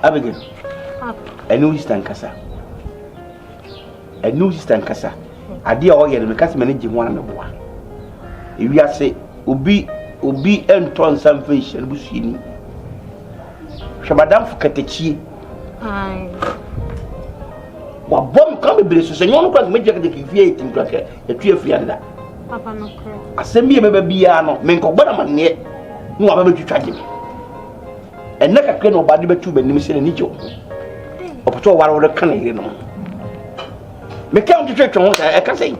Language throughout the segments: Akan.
Abigail. A new Eastern Casa. A new Eastern Casa. A dear oil, the cast managing one and one. If you say, Ubi and turn some fish and bushini. Shabadam for Katechi. What bomb come be so you want to make the create in cracker, a tree of Fianda. Papa no cry. I send me a baby, Menko Banaman near. No, I'm going to try him. And never can nobody but you, but you say, Nijo. Or to one of the cannon, you know. Me count to church on I can say.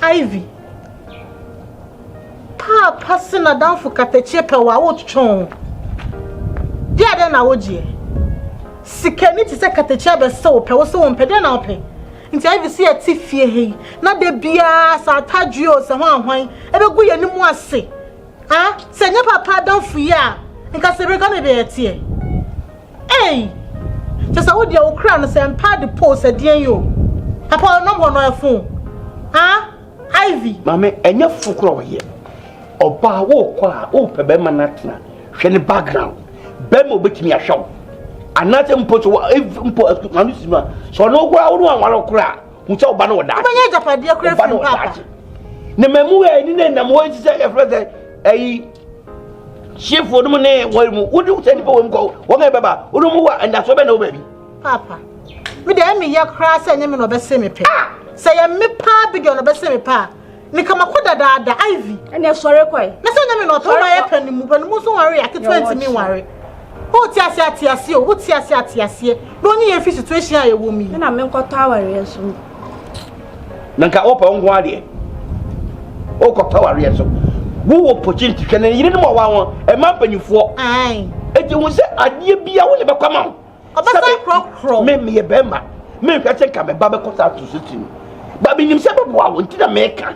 Ivy. Passing a down for Catechepa, what chong. Dear, then I would ye. Sikanity say Catechaba so, Pewaso and Pedana pay. Until I see a tiffy he. Not the beer, Sartagio, someone wine, ever go any more say. Send your papa down for ya, and cast a gonna be a tear. Hey! Just a wood your crown and pad the post at dear you. Papa, no one on phone. Ivy. Mamma, and your folk over here. Or bar walk, open Bemanatna, shell background. Bemo bit me a show. And not import so no one cry, which all banner that. But dear Crafty, Papa. The memo, I didn't know what to say a chief for the money. Would you send for him go? Whatever, and that's what I know, baby. Papa, with the enemy, your crass and him of a semi pay. Say a me pa big on a semi pa. Nikamakoda da Ivy. And you're sorry, quite. Let's not know my penny move and most worry at 20 me worry. Oh, Tiasia, what Tiasia, don't you fish situation I woman, and I'm got tower. Nanka open one. Oh, got tower. Who will put into can you didn't know one a map and you for? Aye. And you will say, I dear be I will never come out. About make me a bemba. Make I take a baba cut out to sit in. But in himself, I want to make her.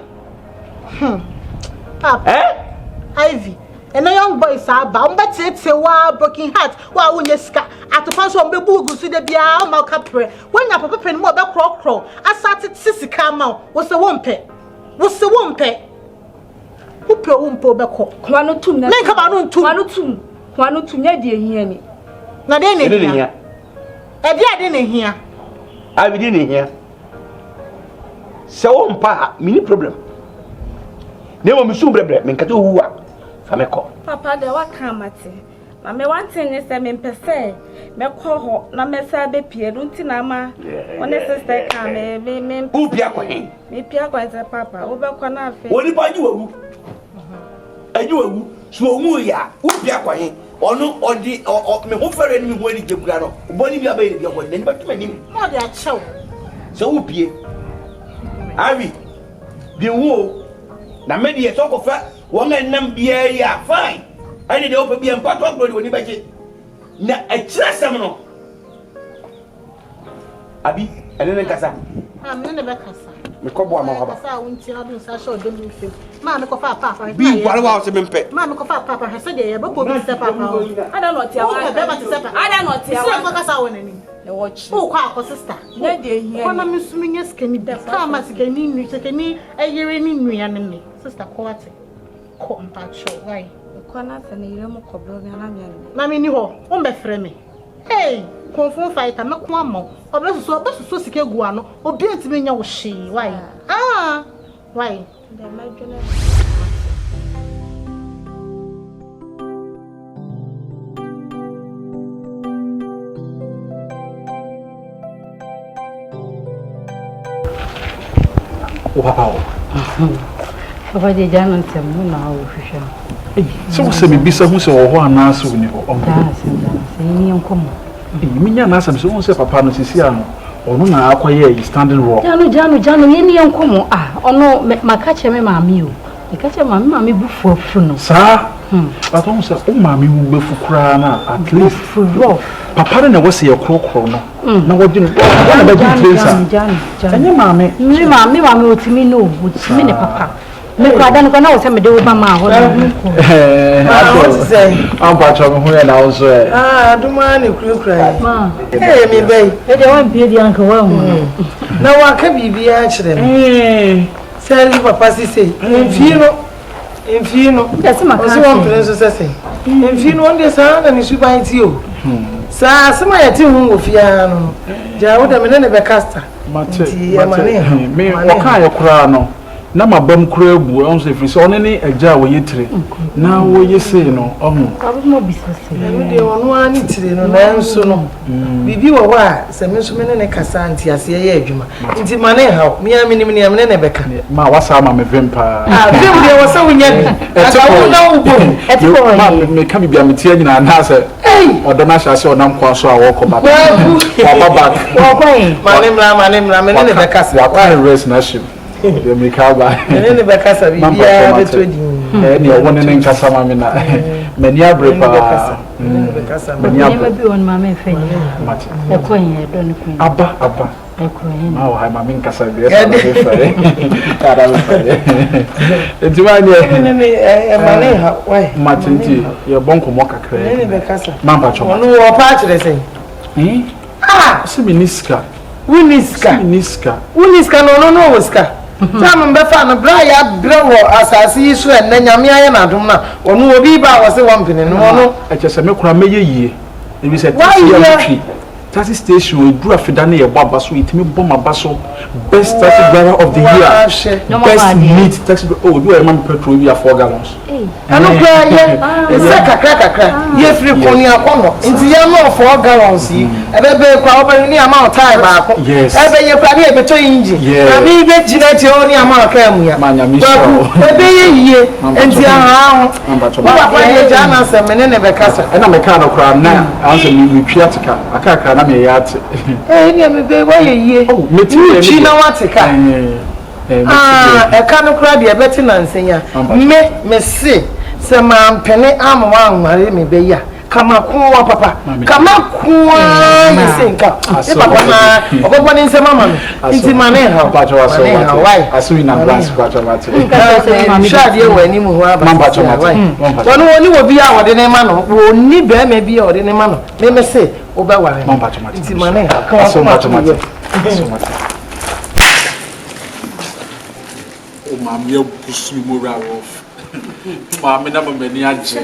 Ivy. And the young boys are bound, but it's a wild broken heart. While when you scat at the function of the Bugu to the Bia Malcapre, when your papa pen more about crow, I started Sissy come out. Was the one pet? Was the one pet? Who put Umpo Bacco? One or two, make about on 2 1 or 2, dear hear. Now then, I didn't hear. I didn't hear. I didn't hear. So, pa, mini problem. Never me soon, bread, make a do. Papa, the what come at it? Mamma, one thing is, I mean, per se, me call her, no messa be Pieruntinama, when the sister come, me, who Piaquay, me Piaquay, Papa, over Quanafe. What about you? And you, so ya, who Piaquay, or no, or the or me offer any way to Grano, Bonnie be a baby, or never to me. Not that show. So, who Pierre? Ivy, the wool, the media talk of that. One and be fine. I did open be and part of when you make it. Now, a trust seminal. Abi, and then Cassa. I'm never Cassa. Macobo, I won't tell you, I showed them with you. Mamma, Papa, be what about him in pet? Mamma, Papa has said, I don't know. I don't know. I don't know. What I saw any. The watch. Oh, Papa, sister. No, dear, one of Miss Mingus can be the farmers can need a year in me and me. Sister Coate. Why? Conas and a young cobble and Mammy knew on my friend. Hey, confirm fight, I'm not one more. Or best so sick a guano, or be to me your she. Why? Why? Wow. Papa de Janan Samu now. So say be some so or na so ni o. Ni enkomo. Me nya na sam so say papa no sisi ano. Ono na akwaye standing rock. Jano ye ni enkomo ono maka che me maami o. E ka che maami bufu no. Sa but on say o maami mu befu kura na at least papa na was your krokro no. Na wo dinu. Na ba di Jano. Enye maami. Mi maami otimi no, otimi ne papa. Me kwada no na wo se me de wo ba ma ho no. What say? I'm patron who na wo so aduma ne kura. Me bay. E de wan pie di anka wa hu. Na wa ka bibia kire no. Sali papa si say. Enfino. Yes, ma. So one place so say. Mfi no onde saa na ni suban ti o. Saa asema ya ti hu ofia no. Ja wo da me ne be casta. Mate. Me oka ya kura no. Na mabam kura bu on se firi so one ne agya wo yetire. Na wo yese no ohun. Abmo bisase. Me de ono ani tire no na nso no. Bibi wo wa se me so me ne kasa anti ase ye adwuma. Nti mane ha me amini me ne be ka. Ma wasa ma me vempa. Vem de wo se wonya bi. Aka wo na wo bo. Etiko ma me ka bibia me tie nyina na se. Odo na hya se onam kwa so a wo ko back. Wa back. Wo kwai. Mane mra me ne be ka se. Wa kwa rest na shim. Ye me ka ba. Me ne be ka sa bibia be to di. Ni o woni ne nkasa ma me na. Mani abrepa. Mani bi on ma me fe. Mate. E kwai e do ne kwai. Aba. E kwai. Ma o ha ma me nkasa bi e so fe. Kada me fe. Enti ma ne e mane ha wai. Mate nti ye bonko mo kakra. Ne be ka sa. Ma ba cho. Ono wo pa kire sei. Se minister. Winiska no woska. Sam mbefa no bra ya brewo asase yi so en nyame aye na dum na ono obi ba wo se wompene no ono eche se me kura meye yie ebi se tisi taxi station we dura fida na ye bo abaso itimi bo mabaso best taxi driver of the year best meat taxi oh do I man petrol we are 4 gallons ano kwa ye se kakra ye free koni akono nti ye no 4 gallons yi ebebe kwa oba ni ama time ba ko ebe ye kwa be beto engine na bi be jina ti oni ama ka mu ya manya mi so ebe ye yie nti aha baba kwa ye jana se mene ne be kasa na me ka no kra na anse mi twa tika akaka na me yate ni me be wa ye yie chi na watika e ka no kra de beti na nsenya me se ma mpene amwa anware me be ya kama kuwa papa kama kuwa yesenka e papa na ogobo ni nsema mama nti mane ha pacho waso wai asui na blast pacho mate shade ye wani mu ho aba mama pacho mate wonu woni wo bia wode ne ma no woni be ma bia wode ne ma no me se wo ba ware mama pacho mate nti mane ha aso pacho mate o mamia busu moral of mama na mama ni anje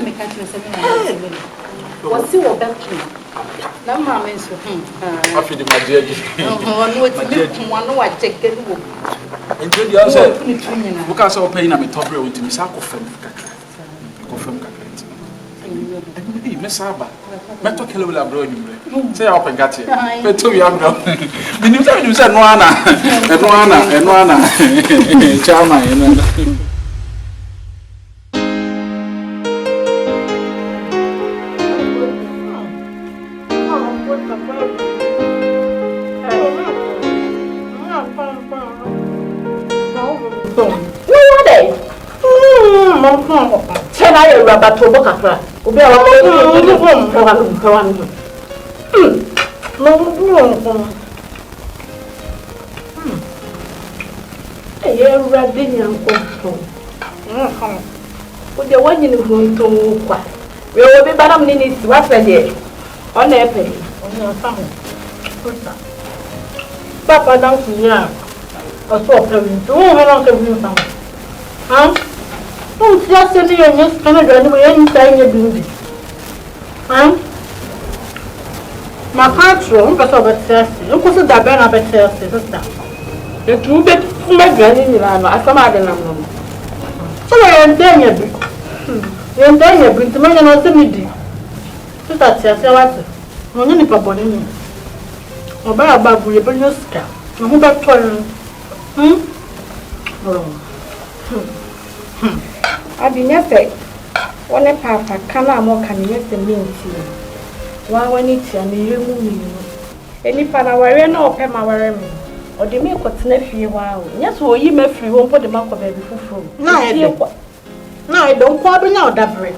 wasi wo betu na mama nso afidi majeji wonu wati wonu wa cheke ni wo nje dia so buka so pay na me tobre wonti mi sa ko fam kakra nti me saba me to kele wala bro nyumre say ya open gate me to ya bro minim say no ana chama eno Chena ye raba to boka kra. Obi a wa no. Ye rade nyanko to. O de wanyi ni hunto kwa. We obi banam ni ni siwa fe de. Ona epe. Ona famu. Papa dan kunya. O so problem. To ho ran ke bi famu. Oh, just a little yes, Canada, and we ain't saying your beauty. My patron, but over Thursday, look what's that burn up at Thursday, sister. The two bit from my granny, I come out and I'm so I am there, you am there, bring to me and also me. So that's your answer. No, any papa, or by a bag with a billion scalp. No, that's Abi nyefe wone papa kana mo kan nyefe minti wa wani tia me yemu ni enipa na ware na ope ma ware me odi me kotena fie wa o nyeso oyi ma firi wo mpo de makọ baabi fufuru na e don kwa be nya odabre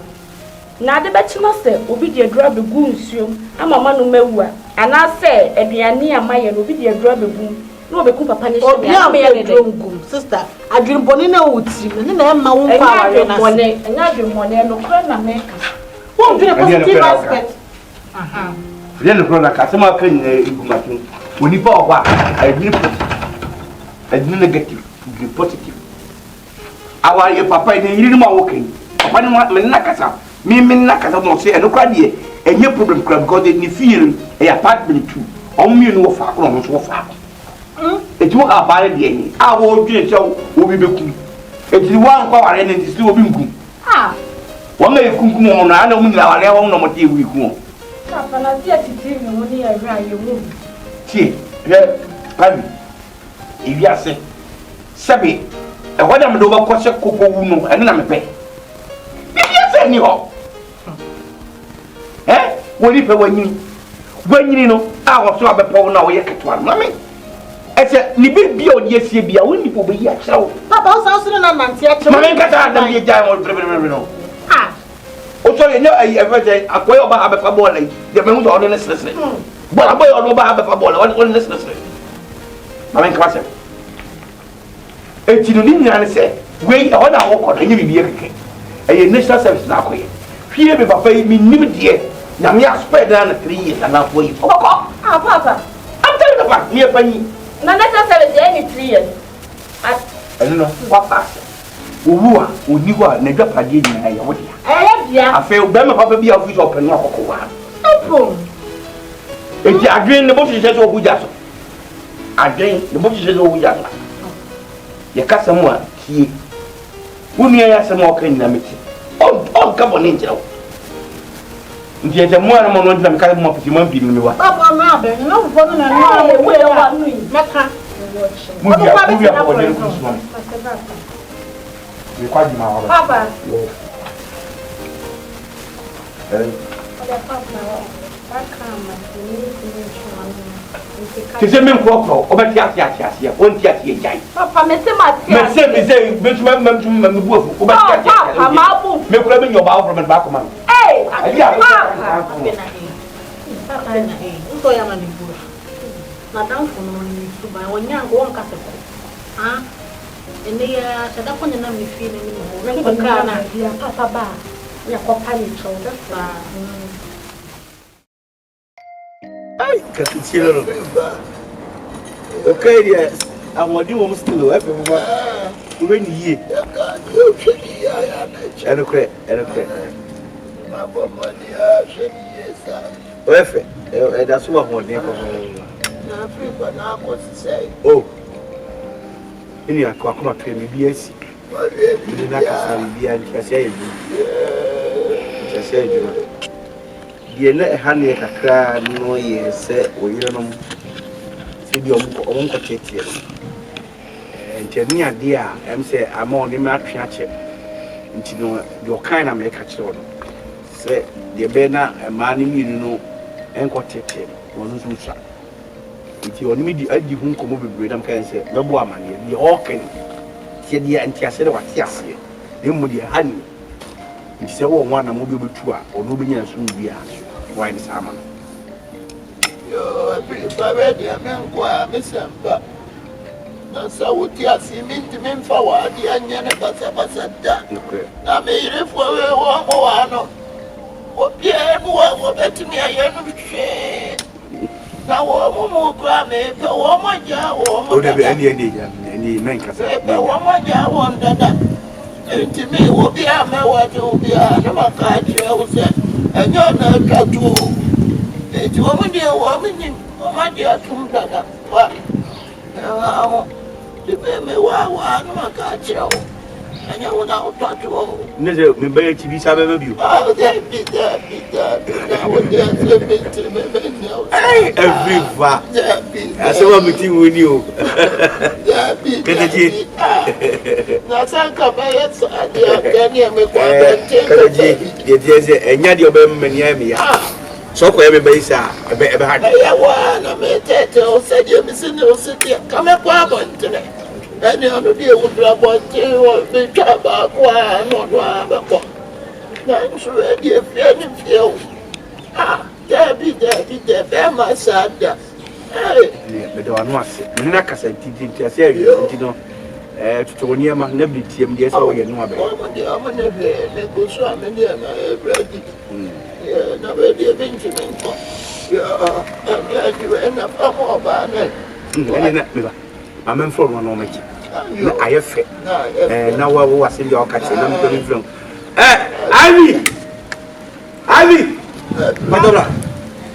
na de be chima se obi de adura be gu nsuom ama ma no mawu ana se aduane amaye no obi de adura be gu no be ku papa ni obi am ye de ngum sister adwin boni na wuti me na ma wo kwa ware na se enya adwin boni no kra na meka wo dwin positive aspect Rien ne prend la carte, moi, après une matin. On n'y va pas, elle dit négatif, positif. Avoir papa, il est vraiment ok. Papa, maintenant, Me na kasa no say no kwa de enye problem kra because the feel e apartment too. Omu no wo fa ko no so wo fa. Etu ka ba de enyi. A wo dwene che obi beku. Eti wa nkwa ware ne ntisi obi nku. Ah. Wa ma ekunkum mo no ana mu nyina ware ho no mo te ewu iku. Papa na ti atiti mi mo ni ahwa ayewu. Ti, Pabi. Ibi ase. Sabi, e wada me do ba ko se kopo wu no, ene na me pe. Bibi ase ni ho. Woni pe wanyini no a wo so abepo na wo ye ketwa mami ese ni bi odi esie bia woni po be yi a kire wo papa o sa so na nante a kire mami kata adam ye jai mo bre no ah o so ye no ayi everything akoy oba abefa ball like de me hu so ne sresre bola boy o ba abefa ball woni ne sresre mami ka se e ti no ni nyane se we e wona wo ko na nye bibi keke e national service na akoy hwie be papa mi nim de na me spread down 3 years and half way. Ah, Papa. I'm telling you about me, Penny. Na national service any 3 years. I don't know what pass. Uwa, uniwa, na dwa pade ni ayi wo dia. Dia. I feel be me papa bi office open no akoko wa. Opo. Enti adwen ne bo hyehyɛ so obuja so. Adwen ne bo hyehyɛ so obuja so. Ye kasa mu a tie. Wonu ya asɛm o kan na meti. On ka bɔ ne nkyerɛ wo. Ndiye je mwana mwana ndina mkale mwa piti mwa mpili mwa papa na abe na ufo na na we wa nui meka mubi ya kwa nini kusimama ni kwa jima wala papa Tise mimi kwa obeti ati onti ati ejai papa mesema mbuo obeti ati papa mabu mekula bi nyoba afro men ba ko man papa na uto ya manibura na danfo no ni suba wonyango wonka se ah ene ya sada ko nyana me fi ni mo ko kana ya papa ba ya ko pani choda fa ai katitilo okay dia amodi mo mustilo efe mo ube ni ye enokre Efe, that's what I want to oh, ini aku nak terima biasa. Ini nak kasar biasa saya itu. Saya itu. Dia nak hani kakra no ye se oyire no. Se dia omko chetie. Nteni ade a em se ama oni ma atwe ache. Nti no your kind na make ache no. Se dia be na ma ni mi no enko tete wonu susa nti oni mi di adi hu nkomo bebre dam kan se bebo amane di oken ti dia anti ase de wati ase de mu di hani nti se wo nwa na mo bi betu a onu bi nya so bi a why this ama yo bi ba be dia men kwa mesamba na sauti ase minti memfa wa di anya ne basa da na me ire fo we wo wa no Obiye wo betimi aye no hwe na wo mo kra me pe wo mo ja wo mo de be ani men kasa pe wo mo ja wo ndada entimi obi a me wa de obi a na maka je wo se enyo na tatu eti wo mo de wo mo ni wo ma de atum dada wa na de be me wa na maka je wo anya wo na tatu wo neze me be ti bi sabe me biu every ase wa meeting woni o kedeji na sanka ba yes adia ni me kwa bente kedeji de ze enya de oba mmani am ya so ko ye me be isa ebe ha ya wa na me tete o se de mi se ne o se de ka me kwa bonte ẹni ọdún bí ewu dúró bọ́ tí wọ́n fi jábà kó àánú ọdún àbẹ̀kọ́ náà ń sọ ẹ̀dí efi ẹni fi ẹ̀wù dẹ́bi bẹ́ẹ̀ máa ṣáàdà. Mẹ̀dọ̀ wà nù àṣẹ nínú àkàṣà ntí àṣẹ ẹ̀yọ ntí náà tuntun wọn ní ẹ̀ máa nẹ́bi tiẹ̀ mu díẹ̀ sọ wọ́n yẹ nù abẹ́. ọmọ nẹ́bi ẹ̀ kò sọ àmì ní ẹ̀ máa ẹ̀ bẹ́ẹ̀dì náà bẹ́ẹ̀dì ẹ̀ bí ntì mi nkọ́ ẹ̀ nà fáwọn ọba náà. Ẹni náà I'm from one moment. I have na wa se dia okache na mpe mfrem Ivy Madonna.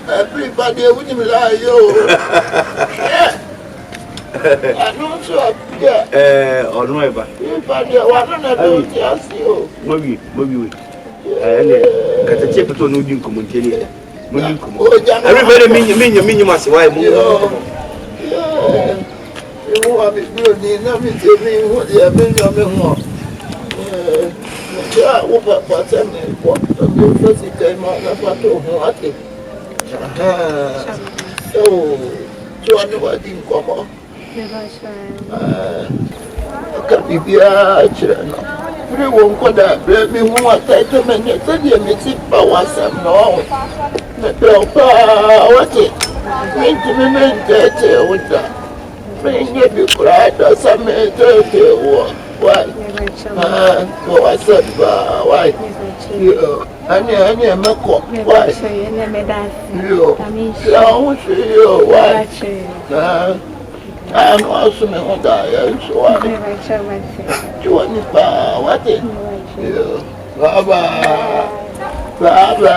Everybody with me like yo. I know so. Or no ever. Everybody want to ask you. Maybe. And a chip to no new community. Everybody mean must why you want me building, let me tell me what you have been more. Yeah, what's happening? What the first time I told him. So I know I didn't come on. I can't be here. We won't go that. Let me want to take a minute. Tell you, Missy, but what's up now? What's it? Make me make with that. Bring you cried or something. Why? I said, why? I never caught. Why? Why? I'm also not dying, so I what is Baba?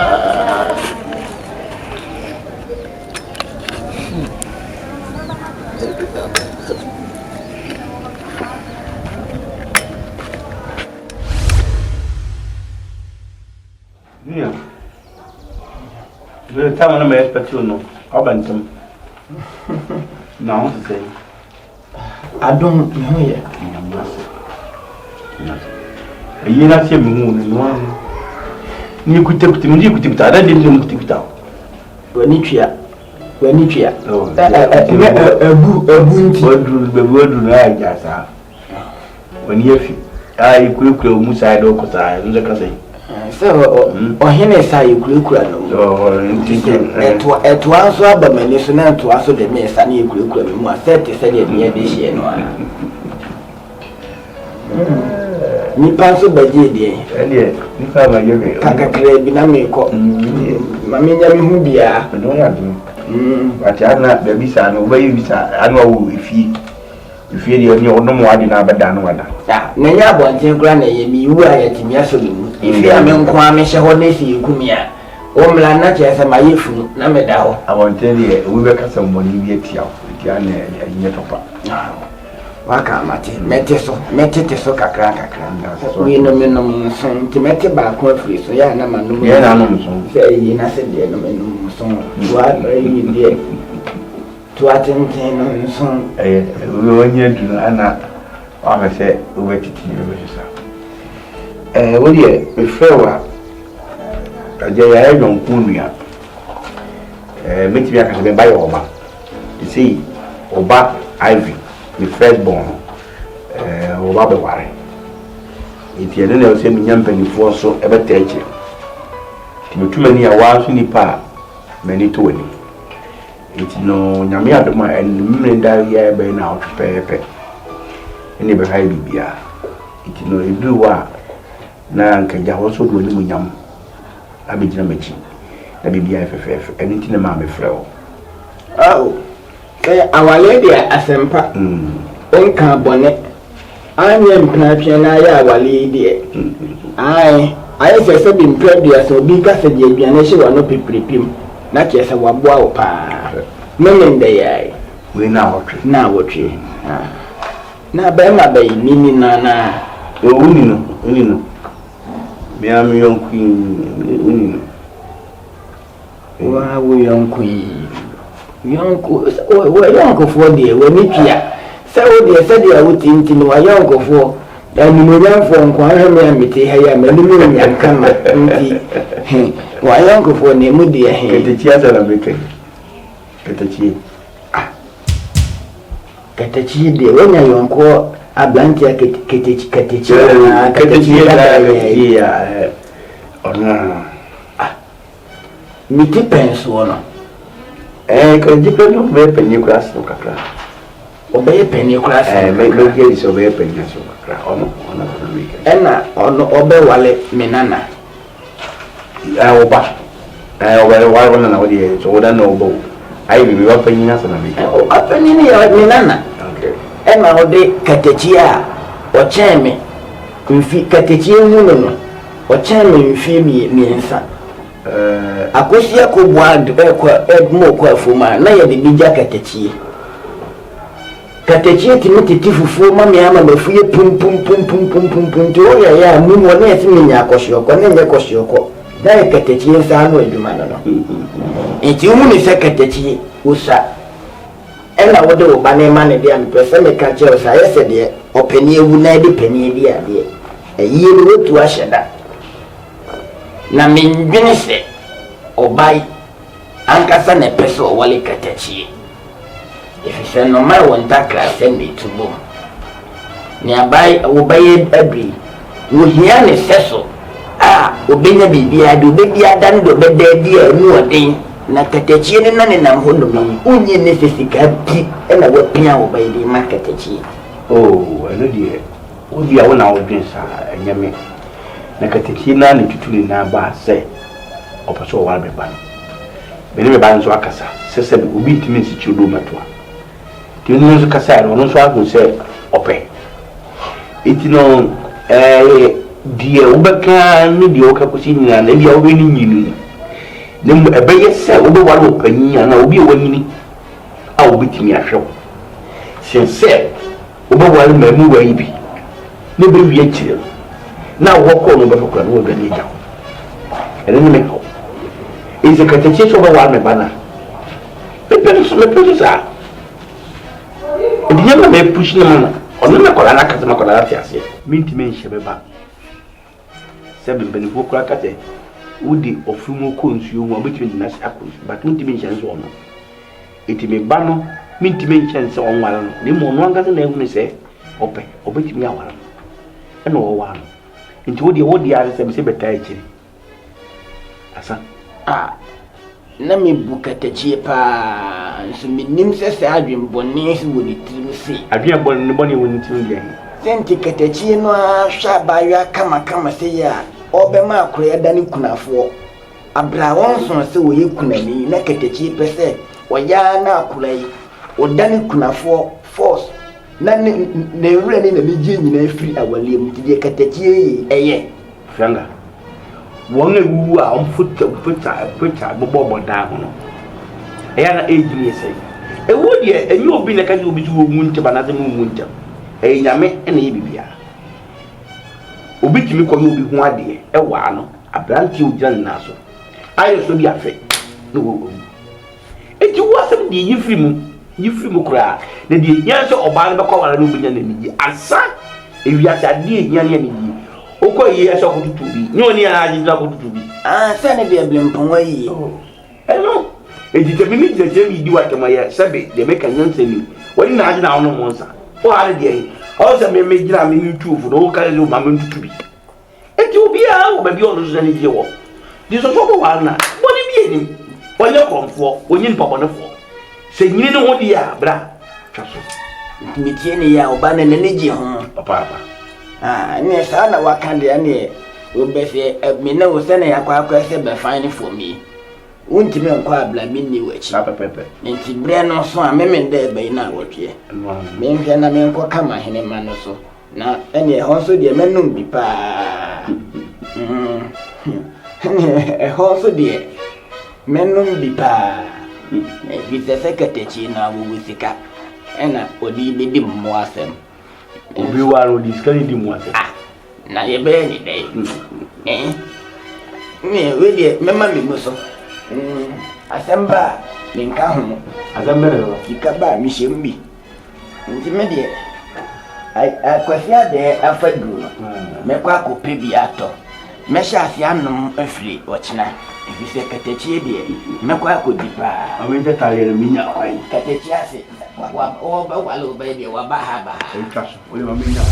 Yeah. The time I'm expecting no. How about them? No, say. I don't know yet. You not see me one. You could take to me, you could take that. I didn't take it out. When you cheer, Oh, when you I could almost I don't because I was a so, or him say you could at once, but my listener to us the mess and you could more 30 near this year. Me pass by J.D. and yet, if I were you, Binamico, Mamma Mubia, but no, I do. But I'm not the visa, no way visa. I know if you're no more than I've done one. Nanya wanting granny, you are at Yasu. If you are men, Kwame Shahonesi, you come here. Omla not as a mayifu, Namedao. I want to tell you, we were some money yet here, and yet of Waka mate, mete so kakra. We no minimum son to mete back one free, so ya na manu. Yeah, no, say you na said no minimum son. What are you there? To attend no son. We were here to Anna. I said, we wait to you. What ye, before I don't Kunia. Meet me as a by Oba. You see, Oba Ivy. The firstborn, Oba Beware. If you don't know, say me young penny for so ever take you. Too many a while in the park, many to any. It's no Yamia and men die here by now to pay. Any behind Bibia. It's no a blue war. Now can you also do any yam? I be Jamachi. The BBIFF, anything a mammy flow. Oh. Our lady asempa onka bonnet anya mpnapia na ya our lady I say be mpredua so bi ka se de aduane hye wa no pepirepim na ke se waboa wo pa memende yai we na wotwe na ba ma ba nini na uni no me am yonku wa wo yonku Yonko for the when it ya. So the said you would think in my yonko for and you know from Quammy and Mitty, I am a million and come. Why yonko for name dear head the chairs are making. Get a cheat, dear, when I yonko a blantia catch or no. Mitty pens one. Can you put no penny class no cacra? Obey penny class, make no case of a penny so on a week. Enna on obey wallet, menana. I oba. I obey one nowadays, so I know both. I will be opening us on a week. Up in menana. Okay. Emma ode catechia or chammy. We feed catechia woman or chammy fee me, son. akosia ko board mo ko afuma na ye de bija katachie timi titi fufu ma me ama mafuye pum to ya mu mo na yetimi nya akoshioko na nya akoshioko da ye katachie sa no eduma no enti umu ni se katachie usa ela wode wo ba na ma ne dia me pese me ka che usa yese de opani ewu na de pani bi ade eyi ni wotu ahyeda na mindwene se obai ankasa na pese o wale katachie efise no mai wonta krase ne tubo ni abai obai abri wo hia ne seso obenya bibia de obebia dan do bedadi anu odin na katachie ne na ne nam ho no mi unye ne sesika pi na wapia obai de ma katachie eno die odia wona odwen sa anyame na katachie na ne tutuli na ba se opeso wa be ban bele be ban so akasa sese bi obi ntimi nsi chudo matwa tinu nso kasa no nso agun se ope itino die ubeka ni die okakusi nyina na bia obi ni nyini ne ebeye se obi wale opanyi na obi ewanyini a obi timi ahwe sense obi wale mamu wa ibi ne be wie kire na woko no be fokra no obi ni ja ene ni me ko ize katachie so obi wale me bana pepe sa ndiye me push na ono me kola na kasa makola na tiase minti me nhye beba sebe beni bokura kate udi ofumu ko nsuo mu abetimi na sa ko but minti me nhye nso ono etime ba no minti me nhye nso onwara no ne mo no angase na ehunu se ope obetimi awara e no owa no nti wodi are se beta ekiri asa na me bukatachie pa nso minim se adwen bonni se woni trimsi adwen bonni woni trimdi senti katachie no ahwa bayo kama se ya obema akora dani kunafo abra wonso se wo yekunani na katachie pese oya na akora yi odani kunafo force na ne wure ni na bije nyina free awalem ti katachie eye franga won ewu a omfuta bobo da ho no eya na ejini sei ewu de enyi obi na kaje obi wo munte banaze mu munte nyame na yebibia obi timi ko obi hu ade ewa no abranti ogiran na so ayo so bi afe no wo eti wo asem de yifri mu kura na de yanse oba no be ko wala no obinya na miji asa ewiase ade nya ne miji oko yi eso ko tutubi ni oni ana ajira ko tutubi sane bi emponwa yi eno ejite mi je mi di wa kemaya sabe de meka nyanse ni woni na ajina ono monsa o hare de o se me gira mi YouTube no ka le ma me tutubi eti obi a o ba bi ono so ni je wo di so so wa na boni bi enim onye konfo onye mpabonefo se nyini no ho di ya bra twaso mi tie ni ya oba na ne je ho papa ne sana wakande ane obese me na wosene yakwa se be fine for me unti me nkwa abla minni wachi pepe nti bre no so a memende be na wotwe me nhwe na me nkwa kama hene ma no so na ene ho so de menum bi pa ho so de menum bi pa bi se sekatachi na wo wusika ena odi be di mo asem obi waro diskani di mo asem na ye be ni dai me we de mema mi muso asamba ninka ho asamba no ikaba mi shembi nti me de ai akwafia de afadu me kwa kope bi ato me sha afia nom afiri ochina ebi se katachie de me kwa kodipa awente tare mi nya kwai katachie ase wa o ba walo ba de wa ba ha ba enkaso ole ma mi nya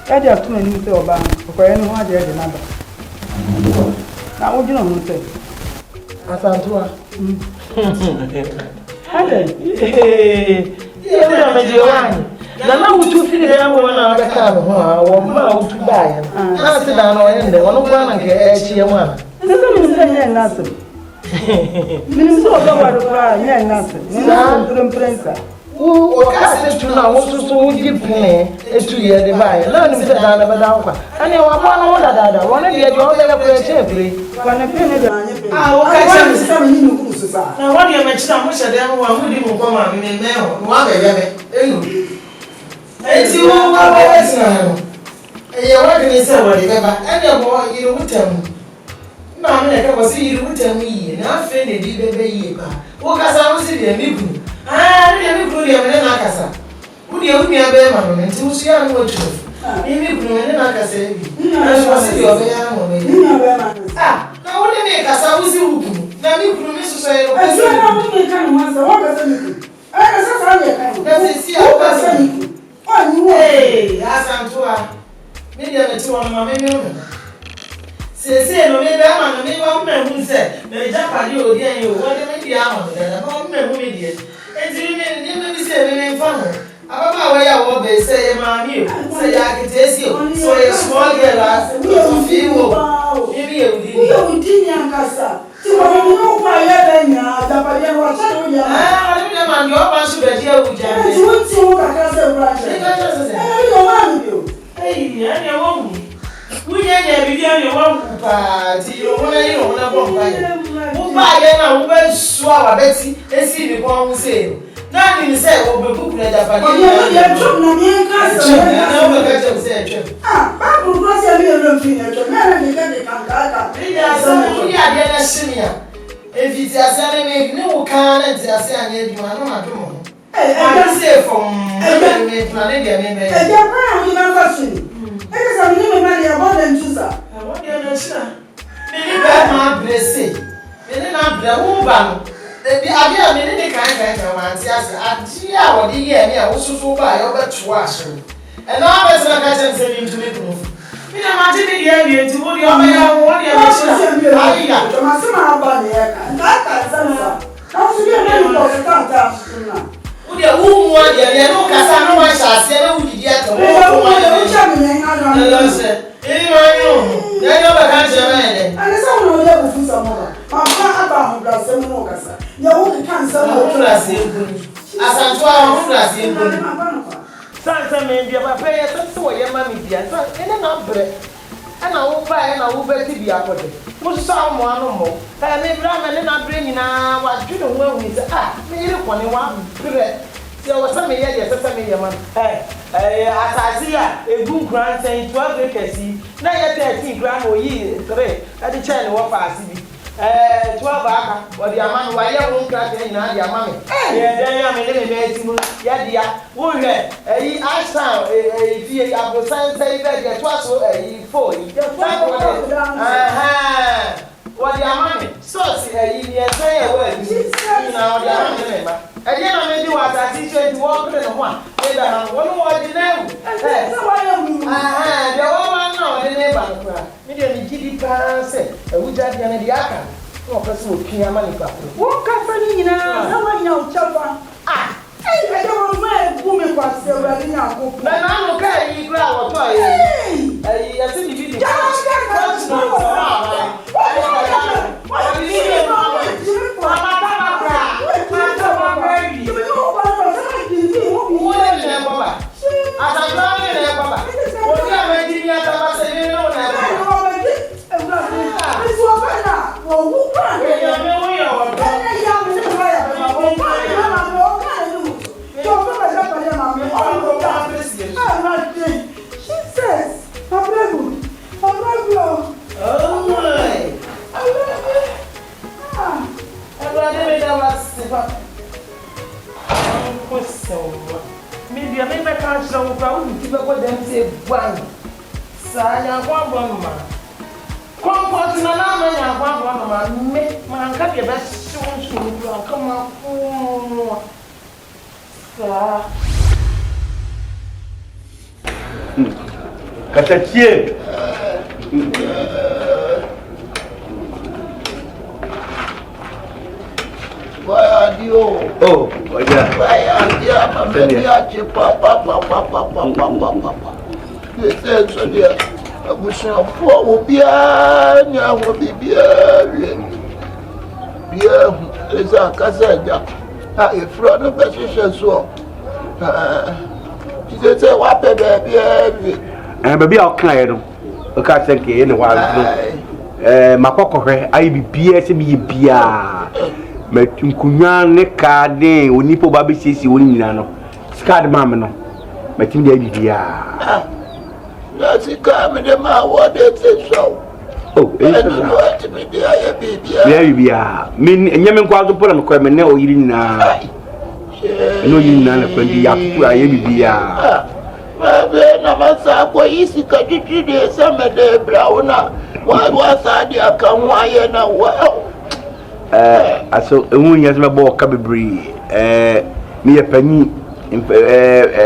Ede atuma ni se oba okoye no ho ade de naba na wo jina ho se asantua ade ye wo me je wani na wutu firi de mo na obe ka no ho a wo ma wutu ba ya na se da no yende wono kwa na nke echi mu a se se nye na se minim so oba wa do kwa nye na se ni prensa o kase tu na wo so gipne etu ye de bae na nim se da na beda kwa ani wa kwa no da wona de de o be le kwa chefre kwa na pe ne da o kase mi se mi ni ku so sa na wo de me chira mo hye de mo wa mu di mo kwa ma me me ho no wa be ye me enti wo wa ba esi na no ye wa de se wo de ba ene bo yiri wutam na me ka bo se yiri wutam yi na afi ne di be yi ba wo kasa mo se de mi ku ni mi ya na kasa. Udi ya be ma no nti usu ya no otu. Ni mi kunu na kasa bi. Na so se yo be ya mo me. Na woni me kasa usi uku. Na mi kunu mi so so e. E so na mo me kan mo sa wo kasa mi ku. Kasa sa me kan. Na se si o kasa mi ku. O ni wo. Asantua. Me dia me ti won ma me mi o. Se no me ba ma no me wa me hu se. Me ja pa di odi an yo. Wo de me dia ma no. Na ba me hu me die. Enti me se me fa no ababa wa ya wo be se ye ma mi o se ya kitesi o so ye small girl as o fi wo ibi e udi ni ankasa ti wo ni no kwa ye be nya da ba ye wa cha no ya wa ni ma ndio ba su be dia u ja ti wo ti wo ka ka se bra cha ni ka cha se ni o ma mi o ya ni wo mu wu ye ye bi dia ni wo pa ti o wo na yi o na bo mpa ye wo ba ye na wo be su awa beti esi ni ko hu se na ni se wo be buku na Japan ni ya chom na ni ka se na wo ka chom se chom ba bu ko se mi ro fi na chom na ni ka de kan ka ni ya se wo ya de na shimia e fi ti ase na ni wo kan na ti ase anya eduma na ma do mo e se from me plan de me me e ja pa wo na fa shi e ke sa mi me ma ya bo den chusa wo de na shi me ba ma blesse me na bra wo ba no ebi ade a me ne kan wanti ase ade a wo de ye me a wo susu ba yo beto aso e na ba se na ka chen se mi ntumi tunu mi na ma ti de ye bi enti wo de o ba ya wo de ya shi ayi ya to ma se ma ba ne ya ka sa na ka su ye na ni ko ta na wo de wo mu ade ya no ka sa no wa sha se na wo di dia to wo ma ya wo sha mi na na se e ma yo ya yo ba kan se ma ne ane sa wo no de bu fu sa mo ba papa aba ho bra se mo ka sa ya wo kan sa mo fura se ngoni asanto a wo fura se ngoni sansa me bia papa ye so wo ye ma mi bia so ene na bre ana wo ba e na wo ba ti bia kode mo sa mo anu mo me bra me ne na bre nyina wa dwene ho ahu se me yire kone wa bre se wo sa me ye ye se me ye ma asasi a egun kran sen 12 acres na ye 13 gram oyi 3 ade chain wo fa asibi 12 aka odi amanu wa ye won kra te nyina di amame ye den ya me ne me timu ya dia wo hwe ashan fie abosan sai be de to aso 4 odi amame so si ni e sai e wa ni na odi amame ne ma ede na me di wa ta ti 20 wo kre no ho a e da na wo no wo di na wu se wa ye mu de wo wa na odi ne ba no kra mi de ni gidi pa se e wu ja dia ne di aka no person o pia ma ni pa wo ka fa ni nyina na wa nyina o chapa e de wo ma bu me kwa se wa ni na ko na na no ka yi kra wo to yi ya se di video Oh my. Everybody made a massive. Maybe I make my car show about you go them say why. Saya one man. Come on, na one me man can be best soon come on. Sir. Katatie. Why are you? Oh, yeah. Why are you? I'm papa. You said so, dear. I wish I would be a will be beer. It's a Cassandra. I front of the session so. She said, what baby? And baby, I'll clear them. Okay, thank you. Anyway, my pocket, I be beer to be beer. Metunkunya ne kade onipo ba be sisi woni nyina no skad mam no metim de bibia na sika me de ma wo de so oh e me de aye bibia min nyame nkwa zo pora me kwa me ne o yiri nyina no yiri nyina na kwandi yaku aye bibia ma be na masa ko isi ka titi de se me de brauna wa sa de aka ho aye na wa aso emu nyase me bo ka bebre me yapani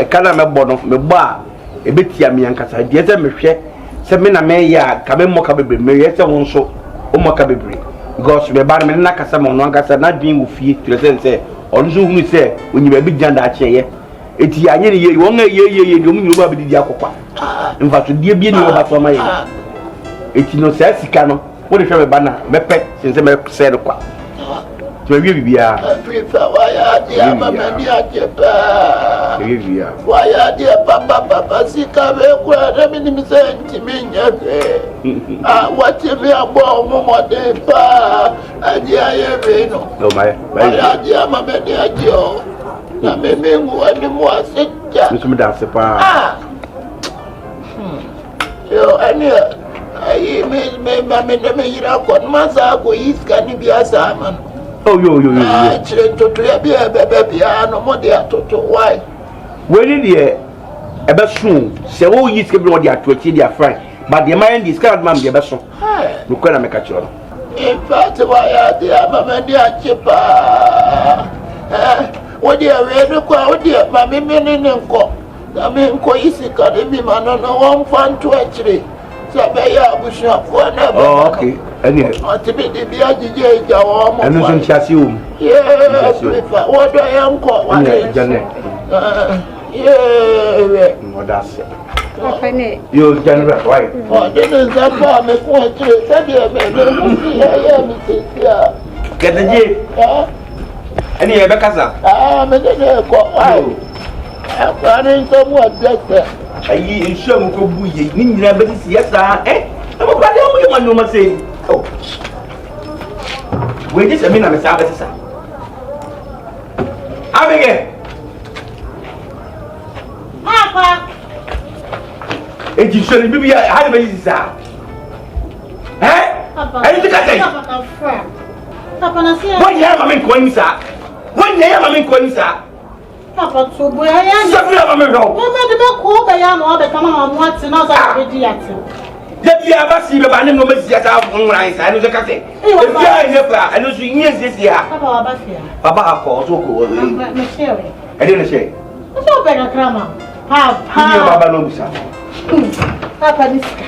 kana me bo no me bo a ebetia me yankasa de se me hwe se me na me ya ka me mo ka bebre me yese won so o mo ka bebre because me ba me na kasa mo no ankasa na dwin wo fie to se onu so hunu se onyi ba bi janda a cheye eti anye ne ye won ye de mu nyuba bi di akokwa mfa so die bi ni wo ba so ma ye eti no se sika no wo de hwe me ba na me pe se me se de kwa to wi bibia prefer why are dia mama dia jepa bibia why are dia papa sika be kwa na mini senti minya fe what me abo mo de pa adia ye be no no my dia mama dia jo na me mengu ani mo aseta mi da se pa yo ani ai me mama me yira ko masa ko iska ni biasa man. Oh yo. Children to ya be no mo de atoto why? We need the ebe soon. Se wo yi ske bi no de atoto dia fry. But the mind is card man be so. No kwa na me ka chiro. In fact why are they mama dia chepa? Wo de we no kwa wo de mama me ne nko. Na me nko isika de bi man no won fan to achire. Sabe ya busha fo na ba. Oh okay. Any ati bi de bi ajije ja wo mo. Enu so ntiase o. Yeah, wo do yanko wa ne jane. Yeah. Modase. Papa ne. Yo jane why? Oh, didn't zamba me ko chire sabi me me ya mi tia. Kedeje. Any e be kasa? Me de ko why? Akwarin so mo adese. Ayi nsu am ko buye ni nyina be si yesa mo kwa de mo ye man no ma sei. Oh. We just mean na me sa be sisa. Abege. Papa. Eji so ni bibi ya ha de be sisa. Papa. Ayi tika sei. Papa na sia. Wọ́n yẹ mami nkọ́ ní sá. Papa tó bóyá yá ni. Sọ́kùnrin àmà mi rọ̀. Wọ́n bẹ́ẹ̀ de bẹ́ẹ̀ kó bẹ́ẹ̀ yá ni wọ́n bẹ̀ kama wọn mú àti náà sọ̀rọ̀ bẹ́ẹ̀ di àti. Jẹ́bi a bá sí ibẹ̀ bá ní mo bẹ sí ẹ̀ta ńwúra yín sá ẹni tó kásẹ̀. Ebi a yẹn fà ẹni tó yín yẹn sèse ha. Papa wa bá fi ya. Bàbá akọ ọ̀tún kò wọlé. Mẹ ṣe rẹ̀. Ẹni ní ṣe. Ó ṣe ọ̀bẹ kakra ma. Papa. Kí ni bàbá náà bùsà? Papa ní sika.